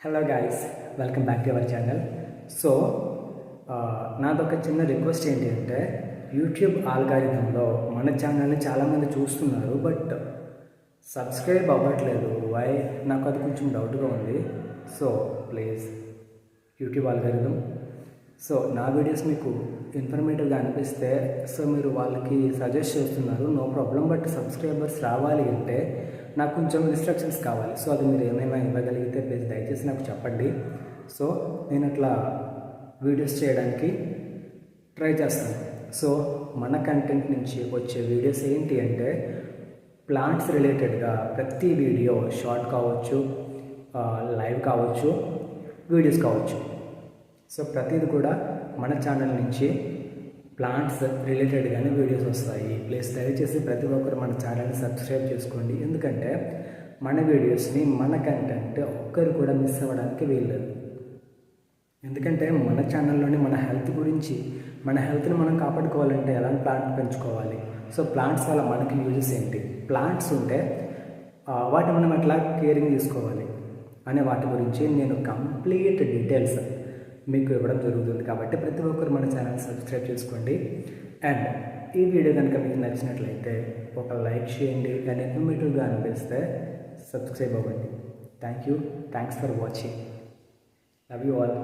Hello guys, welcome back to our channel. So నాదొక చిన్న request ఏంటి అంటే, యూట్యూబ్ ఆల్గారిథంలో మన ఛానల్ని చాలామంది చూస్తున్నారు, బట్ సబ్స్క్రైబ్ అవ్వట్లేదు. వై? నాకు అది కొంచెం డౌట్గా ఉంది. So please YouTube algorithm, so నా వీడియోస్ మీకు ఇన్ఫర్మేటివ్గా అనిపిస్తే సో మీరు వాళ్ళకి సజెస్ట్ చేస్తున్నారు, నో ప్రాబ్లం. బట్ సబ్స్క్రైబర్స్ రావాలి అంటే నాకు కొంచెం ఇన్స్ట్రక్షన్స్ కావాలి. సో అది మీరు ఏమైనా ఇవ్వగలిగితే ప్లీజ్ దయచేసి నాకు చెప్పండి. సో నేను అట్లా వీడియోస్ చేయడానికి ట్రై చేస్తాను. సో మన కంటెంట్ నుంచి వచ్చే వీడియోస్ ఏంటి అంటే, ప్లాంట్స్ రిలేటెడ్గా ప్రతి వీడియో, షార్ట్ కావచ్చు, లైవ్ కావచ్చు, వీడియోస్ కావచ్చు. సో ప్రతిది కూడా మన ఛానల్ నుంచి ప్లాంట్స్ రిలేటెడ్గానే వీడియోస్ వస్తాయి. ప్లీజ్ దయచేసి ప్రతి ఒక్కరు మన ఛానల్ని సబ్స్క్రైబ్ చేసుకోండి. ఎందుకంటే మన వీడియోస్ని, మన కంటెంట్ ఒక్కరు కూడా మిస్ అవ్వడానికి వీల్లేదు. ఎందుకంటే మన ఛానల్లోని మన హెల్త్ గురించి, మన హెల్త్ని మనం కాపాడుకోవాలంటే ఎలాంటి ప్లాంట్ పెంచుకోవాలి, సో ప్లాంట్స్ వల్ల మనకి యూజెస్ ఏంటి, ప్లాంట్స్ ఉంటే వాటిని మనం ఎట్లా కేరింగ్ తీసుకోవాలి అనే వాటి గురించి నేను కంప్లీట్ డీటెయిల్స్ మీకు ఇవ్వడం జరుగుతుంది. కాబట్టి ప్రతి ఒక్కరు మన ఛానల్ సబ్స్క్రైబ్ చేసుకోండి. అండ్ ఈ వీడియో కనుక మీకు నచ్చినట్లయితే ఒక లైక్ చేయండి. అండ్ ఇన్ఫర్మేటివ్గా అనిపిస్తే సబ్స్క్రైబ్ అవ్వండి. Thanks for watching. Love you all.